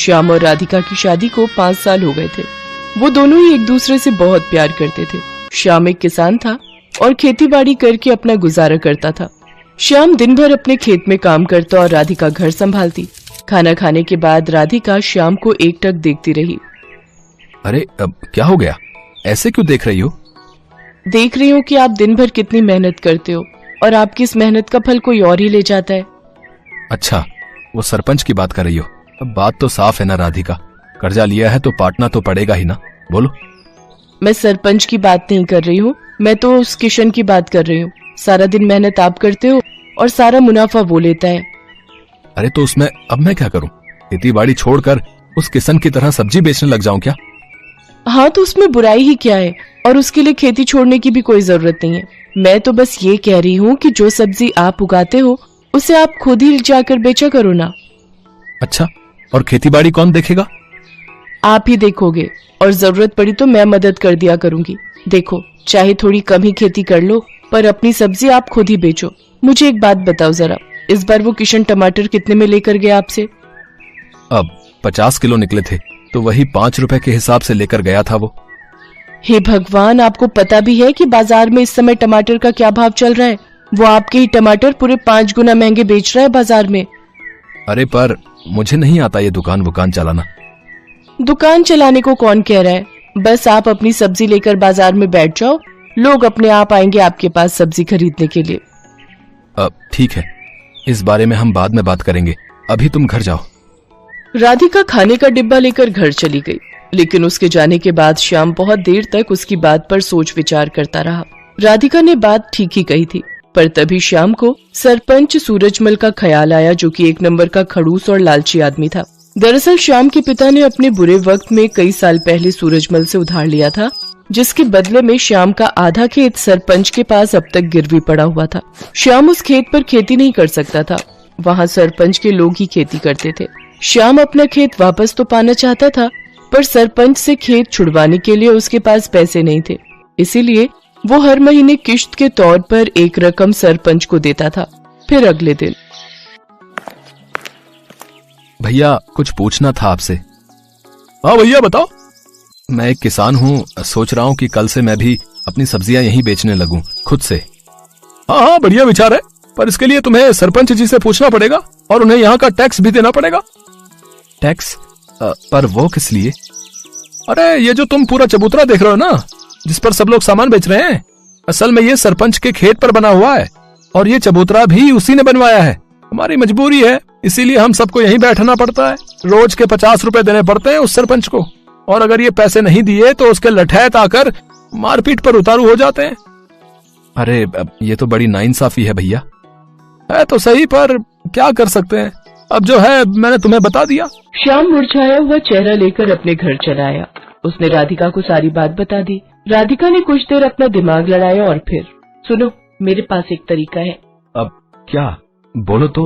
श्याम और राधिका की शादी को 5 साल हो गए थे। वो दोनों ही एक दूसरे से बहुत प्यार करते थे। श्याम एक किसान था और खेतीबाड़ी करके अपना गुजारा करता था। श्याम दिन भर अपने खेत में काम करता और राधिका घर संभालती। खाना खाने के बाद राधिका श्याम को एकटक देखती रही। अरे अब क्या हो गया, ऐसे क्यों देख रही हो? देख रही हूँ कि आप दिन भर कितनी मेहनत करते हो और आपकी इस मेहनत का फल कोई और ही ले जाता है। अच्छा, वो सरपंच की बात कर रही हो? अब बात तो साफ है ना राधिका, कर्जा लिया है तो पाटना तो पड़ेगा ही ना। बोलो। मैं सरपंच की बात नहीं कर रही हूँ, मैं तो उस किशन की बात कर रही हूँ। सारा दिन मेहनत आप करते हो और सारा मुनाफा वो लेता है। अरे तो उसमें अब मैं क्या करूँ? खेती बाड़ी छोड़कर उस किशन की तरह सब्जी बेचने लग जाऊं क्या? हाँ तो उसमें बुराई ही क्या है, और उसके लिए खेती छोड़ने की भी कोई जरूरत नहीं है। मैं तो बस ये कह रही हूँ कि जो सब्जी आप उगाते हो उसे आप खुद ही जाकर बेचा करो ना। अच्छा, और खेती बाड़ी कौन देखेगा? आप ही देखोगे, और जरूरत पड़ी तो मैं मदद कर दिया करूंगी। देखो, चाहे थोड़ी कम ही खेती कर लो पर अपनी सब्जी आप खुद ही बेचो। मुझे एक बात बताओ जरा, इस बार वो किशन टमाटर कितने में लेकर गया आपसे? अब 50 किलो निकले थे तो वही 5 रुपए के हिसाब से लेकर गया था वो। हे भगवान, आपको पता भी है कि बाजार में इस समय टमाटर का क्या भाव चल रहा है? वो आपके ही टमाटर पूरे 5 गुना महंगे बेच रहा है बाजार में। अरे पर मुझे नहीं आता ये दुकान चलाना। दुकान चलाने को कौन कह रहा है? बस आप अपनी सब्जी लेकर बाजार में बैठ जाओ, लोग अपने आप आएंगे आपके पास सब्जी खरीदने के लिए। अब ठीक है, इस बारे में हम बाद में बात करेंगे, अभी तुम घर जाओ। राधिका खाने का डिब्बा लेकर घर चली गई, लेकिन उसके जाने के बाद श्याम बहुत देर तक उसकी बात पर सोच विचार करता रहा। राधिका ने बात ठीक ही कही थी, पर तभी श्याम को सरपंच सूरजमल का ख्याल आया, जो कि 1 नंबर का खड़ूस और लालची आदमी था। दरअसल श्याम के पिता ने अपने बुरे वक्त में कई साल पहले सूरजमल से उधार लिया था, जिसके बदले में श्याम का आधा खेत सरपंच के पास अब तक गिरवी पड़ा हुआ था। श्याम उस खेत पर खेती नहीं कर सकता था, वहाँ सरपंच के लोग ही खेती करते थे। श्याम अपना खेत वापस तो पाना चाहता था, पर सरपंच से खेत छुड़वाने के लिए उसके पास पैसे नहीं थे। इसीलिए वो हर महीने किश्त के तौर पर एक रकम सरपंच को देता था। फिर अगले दिन, भैया कुछ पूछना था आपसे। हाँ भैया बताओ। मैं एक किसान हूँ, सोच रहा हूँ कि कल से मैं भी अपनी सब्जियां यहीं बेचने लगूं खुद से। हाँ, बढ़िया विचार है, पर इसके लिए तुम्हें सरपंच जी से पूछना पड़ेगा और उन्हें यहाँ का टैक्स भी देना पड़ेगा। टैक्स? पर वो किस लिए? अरे ये जो तुम पूरा चबूतरा देख रहे हो ना, जिस पर सब लोग सामान बेच रहे हैं, असल में ये सरपंच के खेत पर बना हुआ है और ये चबूतरा भी उसी ने बनवाया है। हमारी मजबूरी है, इसीलिए हम सबको यहीं बैठना पड़ता है। रोज के 50 रुपए देने पड़ते हैं उस सरपंच को, और अगर ये पैसे नहीं दिए तो उसके लठैत आकर मारपीट पर उतारू हो जाते हैं। अरे ये तो बड़ी नाइंसाफी है भैया। है तो सही, पर क्या कर सकते हैं, अब जो है मैंने तुम्हें बता दिया। श्याम मुरझाया हुआ चेहरा लेकर अपने घर चला आया। उसने राधिका को सारी बात बता दी। राधिका ने कुछ देर अपना दिमाग लड़ाया और फिर, सुनो, मेरे पास एक तरीका है। अब क्या? बोलो तो।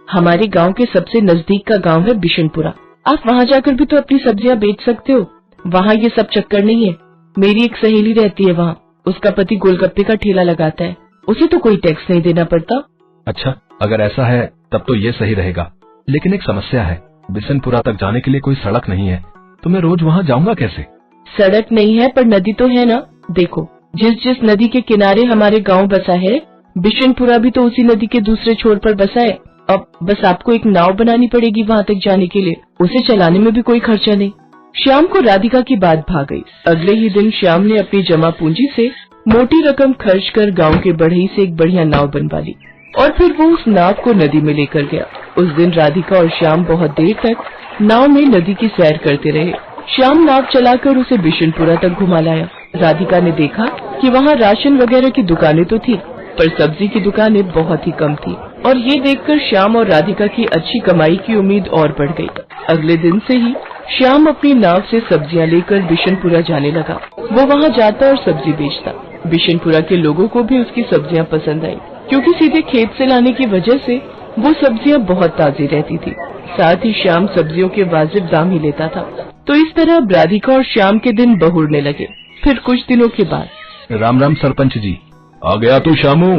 हमारे गांव के सबसे नजदीक का गांव है बिशनपुरा। आप वहां जाकर भी तो अपनी सब्जियां बेच सकते हो। वहां ये सब चक्कर नहीं है। मेरी एक सहेली रहती है वहाँ, उसका पति गोलगप्पे का ठेला लगाता है, उसे तो कोई टैक्स नहीं देना पड़ता। अच्छा, अगर ऐसा है तब तो ये सही रहेगा, लेकिन एक समस्या है, बिशनपुरा तक जाने के लिए कोई सड़क नहीं है, तो मैं रोज वहाँ जाऊंगा कैसे? सड़क नहीं है पर नदी तो है ना। देखो, जिस नदी के किनारे हमारे गांव बसा है, बिशनपुरा भी तो उसी नदी के दूसरे छोर पर बसा है। अब बस आपको एक नाव बनानी पड़ेगी वहाँ तक जाने के लिए, उसे चलाने में भी कोई खर्चा नहीं। श्याम को राधिका की बात भा गई। अगले ही दिन श्याम ने अपनी जमा पूंजी से मोटी रकम खर्च कर गांव के बढ़ई से एक बढ़िया नाव बनवा ली और फिर वो उस नाव को नदी में लेकर गया। उस दिन राधिका और श्याम बहुत देर तक नाव में नदी की सैर करते रहे। श्याम नाव चलाकर उसे बिशनपुरा तक घुमा लाया। राधिका ने देखा कि वहाँ राशन वगैरह की दुकानें तो थी, पर सब्जी की दुकानें बहुत ही कम थी, और ये देखकर श्याम और राधिका की अच्छी कमाई की उम्मीद और बढ़ गई। अगले दिन से ही श्याम अपनी नाव से सब्जियां लेकर बिशनपुरा जाने लगा। वो वहाँ जाता और सब्जी बेचता। बिशनपुरा के लोगों को भी उसकी सब्जियां पसंद आई, क्योंकि सीधे खेत से लाने की वजह से वो सब्जियां बहुत ताजी रहती थी। साथ ही श्याम सब्जियों के वाजिब दाम ही लेता था। तो इस तरह राधिका और श्याम के दिन बहुरने लगे। फिर कुछ दिनों के बाद, राम राम सरपंच जी। आ गया तू श्यामू?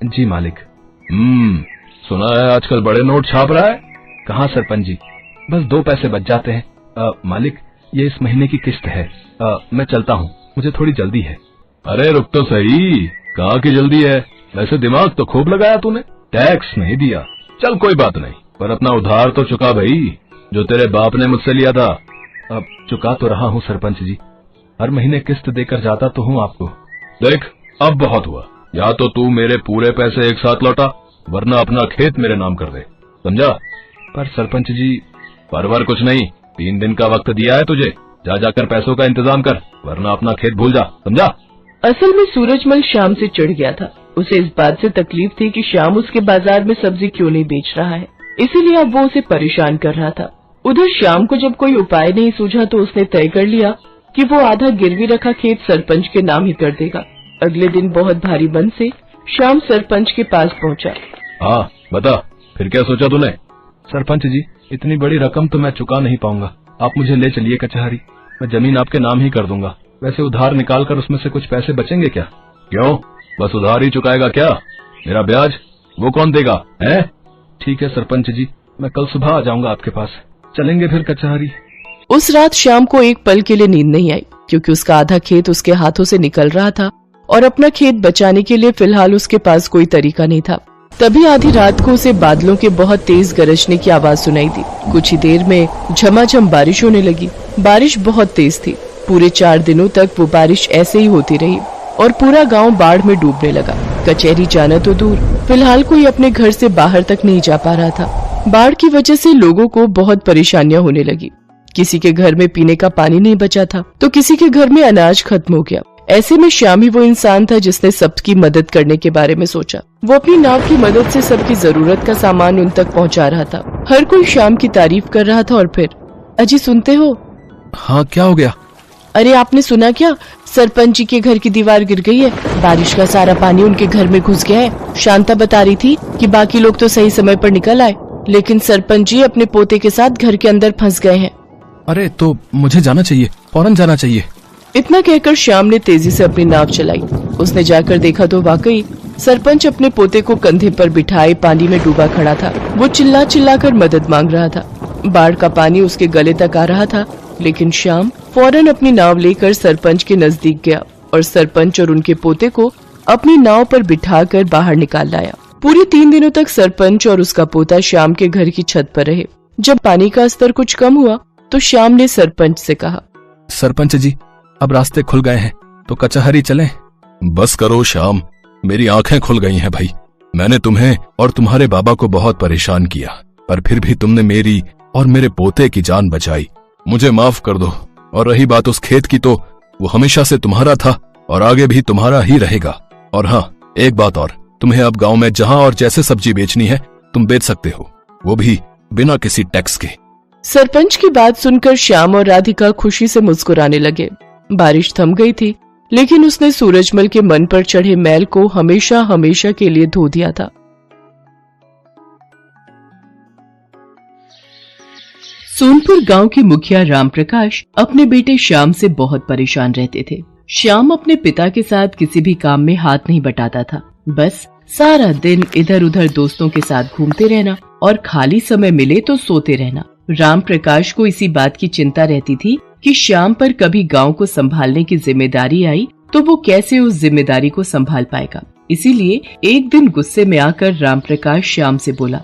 जी मालिक। सुना है आजकल बड़े नोट छाप रहा है। कहाँ सरपंच जी? बस 2 पैसे बच जाते हैं। मालिक, ये इस महीने की किस्त है। मैं चलता हूँ, मुझे थोड़ी जल्दी है। अरे रुक तो सही, कहाँ की जल्दी है? वैसे दिमाग तो खूब लगाया तूने, टैक्स नहीं दिया। चल कोई बात नहीं, पर अपना उधार तो चुका भाई, जो तेरे बाप ने मुझसे लिया था। अब चुका तो रहा हूँ सरपंच जी, हर महीने किस्त देकर जाता तो हूँ आपको। देख, अब बहुत हुआ, या तो तू मेरे पूरे पैसे एक साथ लौटा, वरना अपना खेत मेरे नाम कर दे, समझा? पर सरपंच जी, परवर कुछ नहीं, 3 दिन का वक्त दिया है तुझे, जा जाकर पैसों का इंतजाम कर, वरना अपना खेत भूल जा, समझा? असल में सूरजमल श्याम से चिढ़ गया था। उसे इस बात से तकलीफ थी कि श्याम उसके बाजार में सब्जी क्यों नहीं बेच रहा है, इसीलिए अब वो उसे परेशान कर रहा था। उधर श्याम को जब कोई उपाय नहीं सूझा तो उसने तय कर लिया कि वो आधा गिरवी रखा खेत सरपंच के नाम ही कर देगा। अगले दिन बहुत भारी मन से श्याम सरपंच के पास पहुंचा। हाँ बता, फिर क्या सोचा तूने? सरपंच जी, इतनी बड़ी रकम तो मैं चुका नहीं पाऊंगा, आप मुझे ले चलिए कचहरी, मैं जमीन आपके नाम ही कर दूंगा। वैसे उधार निकाल कर उसमें से कुछ पैसे बचेंगे क्या? क्यों, बस उधार ही चुकाएगा क्या? मेरा ब्याज वो कौन देगा है? ठीक है सरपंच जी, मैं कल सुबह आ जाऊंगा आपके पास, चलेंगे फिर कचहरी। उस रात श्याम को एक पल के लिए नींद नहीं आई, क्योंकि उसका आधा खेत उसके हाथों से निकल रहा था और अपना खेत बचाने के लिए फिलहाल उसके पास कोई तरीका नहीं था। तभी आधी रात को उसे बादलों के बहुत तेज गरजने की आवाज सुनाई दी। कुछ ही देर में झमाझम बारिश होने लगी। बारिश बहुत तेज थी। पूरे 4 दिनों तक वो बारिश ऐसे ही होती रही और पूरा गांव बाढ़ में डूबने लगा। कचहरी जाना तो दूर, फिलहाल कोई अपने घर से बाहर तक नहीं जा पा रहा था। बाढ़ की वजह से लोगों को बहुत परेशानियां होने लगी। किसी के घर में पीने का पानी नहीं बचा था तो किसी के घर में अनाज खत्म हो गया। ऐसे में श्याम ही वो इंसान था जिसने सबकी मदद करने के बारे में सोचा। वो अपनी नाव की मदद से सबकी जरूरत का सामान उन तक पहुंचा रहा था। हर कोई श्याम की तारीफ कर रहा था। और फिर, अजी सुनते हो? हाँ, क्या हो गया? अरे आपने सुना क्या, सरपंच जी के घर की दीवार गिर गई है। बारिश का सारा पानी उनके घर में घुस गया है। शांता बता रही थी कि बाकी लोग तो सही समय पर निकल आए, लेकिन सरपंच जी अपने पोते के साथ घर के अंदर फंस गए हैं। अरे तो मुझे जाना चाहिए, फौरन जाना चाहिए। इतना कहकर श्याम ने तेजी से अपनी नाव चलाई। उसने जाकर देखा तो वाकई सरपंच अपने पोते को कंधे पर बिठाए पानी में डूबा खड़ा था। वो चिल्ला चिल्ला कर मदद मांग रहा था। बाढ़ का पानी उसके गले तक आ रहा था, लेकिन श्याम फौरन अपनी नाव लेकर सरपंच के नजदीक गया और सरपंच और उनके पोते को अपनी नाव पर बिठाकर बाहर निकाल लाया। पूरे 3 दिनों तक सरपंच और उसका पोता श्याम के घर की छत पर रहे। जब पानी का स्तर कुछ कम हुआ तो श्याम ने सरपंच से कहा, सरपंच जी, अब रास्ते खुल गए हैं तो कचहरी चलें। बस करो श्याम, मेरी आंखें खुल गई हैं भाई। मैंने तुम्हें और तुम्हारे बाबा को बहुत परेशान किया, पर फिर भी तुमने मेरी और मेरे पोते की जान बचाई। मुझे माफ कर दो। और रही बात उस खेत की, तो वो हमेशा से तुम्हारा था और आगे भी तुम्हारा ही रहेगा। और हाँ, एक बात और, तुम्हें अब गांव में जहां और जैसे सब्जी बेचनी है तुम बेच सकते हो, वो भी बिना किसी टैक्स के। सरपंच की बात सुनकर श्याम और राधिका खुशी से मुस्कुराने लगे। बारिश थम गई थी, लेकिन उसने सूरजमल के मन पर चढ़े मैल को हमेशा हमेशा के लिए धो दिया था। सोनपुर गांव के मुखिया रामप्रकाश अपने बेटे श्याम से बहुत परेशान रहते थे। श्याम अपने पिता के साथ किसी भी काम में हाथ नहीं बटाता था। बस सारा दिन इधर उधर दोस्तों के साथ घूमते रहना और खाली समय मिले तो सोते रहना। रामप्रकाश को इसी बात की चिंता रहती थी कि श्याम पर कभी गांव को संभालने की जिम्मेदारी आई तो वो कैसे उस जिम्मेदारी को संभाल पाएगा। इसीलिए एक दिन गुस्से में आकर रामप्रकाश श्याम से बोला,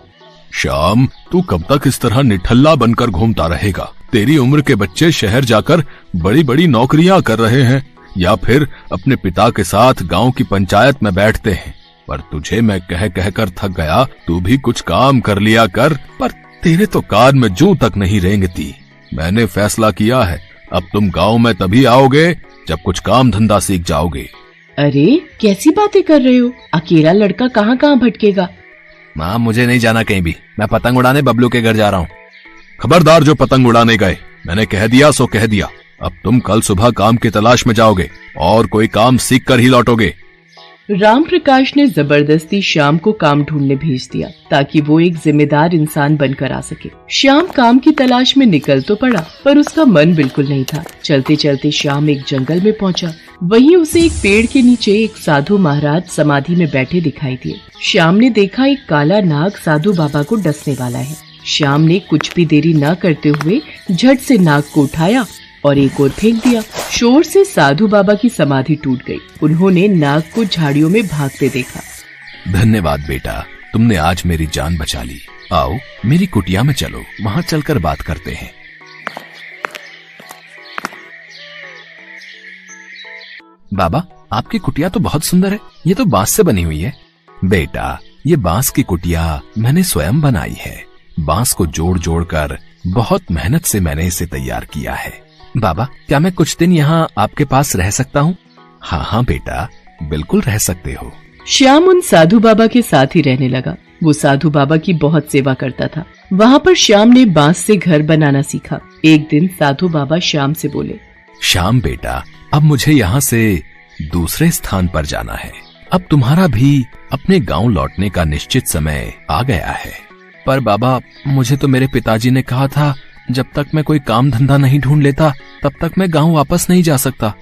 श्याम, तू कब तक इस तरह निठल्ला बनकर घूमता रहेगा? तेरी उम्र के बच्चे शहर जाकर बड़ी बड़ी नौकरियां कर रहे हैं या फिर अपने पिता के साथ गांव की पंचायत में बैठते हैं। पर तुझे मैं कह कह कर थक गया, तू भी कुछ काम कर लिया कर। पर तेरे तो कान में जूं तक नहीं रेंगती। मैंने फैसला किया है, अब तुम गांव में तभी आओगे जब कुछ काम धंधा सीख जाओगे। अरे कैसी बातें कर रहे हो? अकेला लड़का कहाँ कहाँ भटकेगा? माँ, मुझे नहीं जाना कहीं भी, मैं पतंग उड़ाने बबलू के घर जा रहा हूँ। खबरदार जो पतंग उड़ाने गए, मैंने कह दिया सो कह दिया। अब तुम कल सुबह काम की तलाश में जाओगे और कोई काम सीख कर ही लौटोगे। रामप्रकाश ने जबरदस्ती श्याम को काम ढूंढने भेज दिया ताकि वो एक जिम्मेदार इंसान बनकर आ सके। श्याम काम की तलाश में निकल तो पड़ा, पर उसका मन बिल्कुल नहीं था। चलते चलते श्याम एक जंगल में पहुंचा। वहीं उसे एक पेड़ के नीचे एक साधु महाराज समाधि में बैठे दिखाई दिए। श्याम ने देखा एक काला नाग साधु बाबा को डसने वाला है। श्याम ने कुछ भी देरी न करते हुए झट से नाग को उठाया और एक ओर फेंक दिया। शोर से साधु बाबा की समाधि टूट गई। उन्होंने नाग को झाड़ियों में भागते देखा। धन्यवाद बेटा, तुमने आज मेरी जान बचा ली। आओ मेरी कुटिया में चलो, वहां चलकर बात करते हैं। बाबा, आपकी कुटिया तो बहुत सुंदर है। ये तो बांस से बनी हुई है। बेटा, ये बांस की कुटिया मैंने स्वयं बनाई है। बांस को जोड़ जोड़ कर बहुत मेहनत से मैंने इसे तैयार किया है। बाबा, क्या मैं कुछ दिन यहाँ आपके पास रह सकता हूँ? हाँ हाँ बेटा, बिल्कुल रह सकते हो। श्याम उन साधु बाबा के साथ ही रहने लगा। वो साधु बाबा की बहुत सेवा करता था। वहाँ पर श्याम ने बांस से घर बनाना सीखा। एक दिन साधु बाबा श्याम से बोले, श्याम बेटा, अब मुझे यहाँ से दूसरे स्थान पर जाना है। अब तुम्हारा भी अपने गांव लौटने का निश्चित समय आ गया है। पर बाबा, मुझे तो मेरे पिताजी ने कहा था जब तक मैं कोई काम धंधा नहीं ढूंढ लेता तब तक मैं गांव वापस नहीं जा सकता।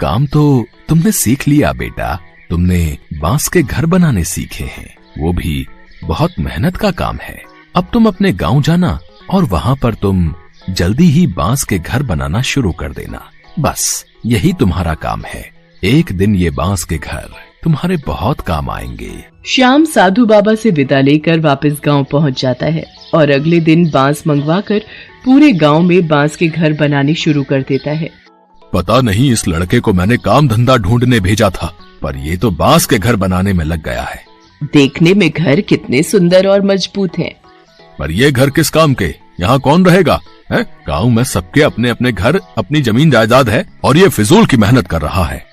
काम तो तुमने सीख लिया बेटा। तुमने बांस के घर बनाने सीखे हैं, वो भी बहुत मेहनत का काम है। अब तुम अपने गांव जाना और वहां पर तुम जल्दी ही बांस के घर बनाना शुरू कर देना। बस यही तुम्हारा काम है। एक दिन ये बांस के घर तुम्हारे बहुत काम आएंगे। श्याम साधु बाबा से विदा लेकर वापस गांव पहुंच जाता है और अगले दिन बांस मंगवाकर पूरे गांव में बांस के घर बनाने शुरू कर देता है। पता नहीं इस लड़के को मैंने काम धंधा ढूंढने भेजा था, पर ये तो बांस के घर बनाने में लग गया है। देखने में घर कितने सुंदर और मजबूत हैं। पर ये घर किस काम के? यहाँ कौन रहेगा? गांव में सबके अपने अपने घर, अपनी जमीन जायदाद है और ये फिजूल की मेहनत कर रहा है।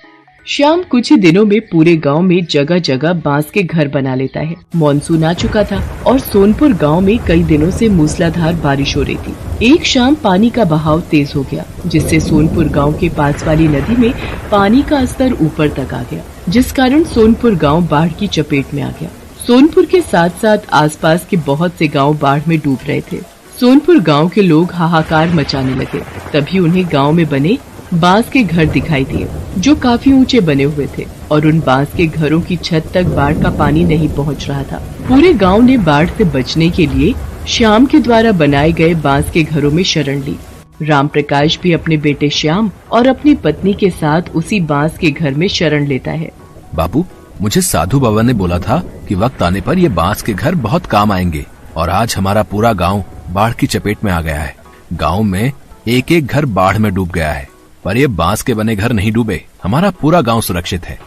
श्याम कुछ ही दिनों में पूरे गांव में जगह जगह बांस के घर बना लेता है। मॉनसून आ चुका था और सोनपुर गांव में कई दिनों से मूसलाधार बारिश हो रही थी। एक शाम पानी का बहाव तेज हो गया, जिससे सोनपुर गांव के पास वाली नदी में पानी का स्तर ऊपर तक आ गया, जिस कारण सोनपुर गांव बाढ़ की चपेट में आ गया। सोनपुर के साथ साथ आसपास के बहुत से गाँव बाढ़ में डूब रहे थे। सोनपुर गाँव के लोग हाहाकार मचाने लगे। तभी उन्हें गाँव में बने बांस के घर दिखाई दिए, जो काफी ऊंचे बने हुए थे और उन बांस के घरों की छत तक बाढ़ का पानी नहीं पहुंच रहा था। पूरे गांव ने बाढ़ से बचने के लिए श्याम के द्वारा बनाए गए बांस के घरों में शरण ली। राम प्रकाश भी अपने बेटे श्याम और अपनी पत्नी के साथ उसी बांस के घर में शरण लेता है। बाबू, मुझे साधु बाबा ने बोला था कि वक्त आने पर ये बांस के घर बहुत काम आएंगे और आज हमारा पूरा गाँव बाढ़ की चपेट में आ गया है। गाँव में एक एक घर बाढ़ में डूब गया है, पर ये बांस के बने घर नहीं डूबे। हमारा पूरा गांव सुरक्षित है।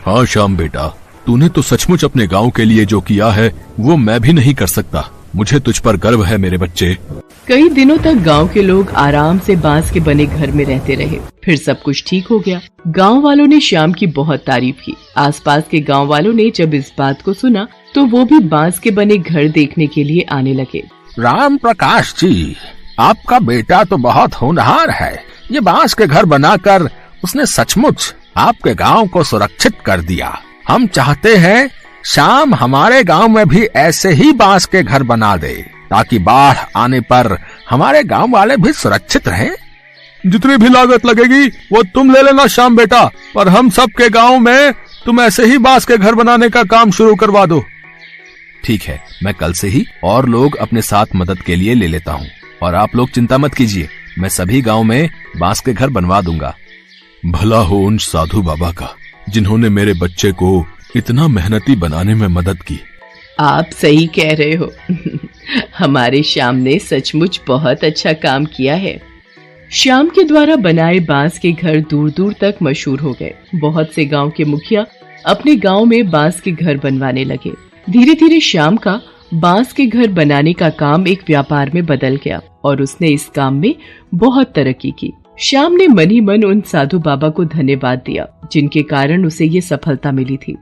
हाँ श्याम बेटा, तूने तो सचमुच अपने गांव के लिए जो किया है वो मैं भी नहीं कर सकता। मुझे तुझ पर गर्व है मेरे बच्चे। कई दिनों तक गांव के लोग आराम से बांस के बने घर में रहते रहे। फिर सब कुछ ठीक हो गया। गांव वालों ने श्याम की बहुत तारीफ की। आसपास के गांव वालों ने जब इस बात को सुना तो वो भी बांस के बने घर देखने के लिए आने लगे। राम प्रकाश जी, आपका बेटा तो बहुत होनहार है। ये बांस के घर बनाकर उसने सचमुच आपके गांव को सुरक्षित कर दिया। हम चाहते हैं श्याम हमारे गांव में भी ऐसे ही बांस के घर बना दे, ताकि बाढ़ आने पर हमारे गांव वाले भी सुरक्षित रहें। जितनी भी लागत लगेगी वो तुम ले लेना श्याम बेटा, पर हम सबके गांव में तुम ऐसे ही बांस के घर बनाने का काम शुरू करवा दो। ठीक है, मैं कल से ही और लोग अपने साथ मदद के लिए ले लेता हूँ और आप लोग चिंता मत कीजिए, मैं सभी गांव में बांस के घर बनवा दूंगा। भला हो उन साधु बाबा का जिन्होंने मेरे बच्चे को इतना मेहनती बनाने में मदद की। आप सही कह रहे हो। हमारे श्याम ने सचमुच बहुत अच्छा काम किया है। श्याम के द्वारा बनाए बांस के घर दूर दूर तक मशहूर हो गए। बहुत से गांव के मुखिया अपने गांव में बांस के घर बनवाने लगे। धीरे धीरे श्याम का बांस के घर बनाने का काम एक व्यापार में बदल गया और उसने इस काम में बहुत तरक्की की। श्याम ने मन ही मन उन साधु बाबा को धन्यवाद दिया, जिनके कारण उसे ये सफलता मिली थी।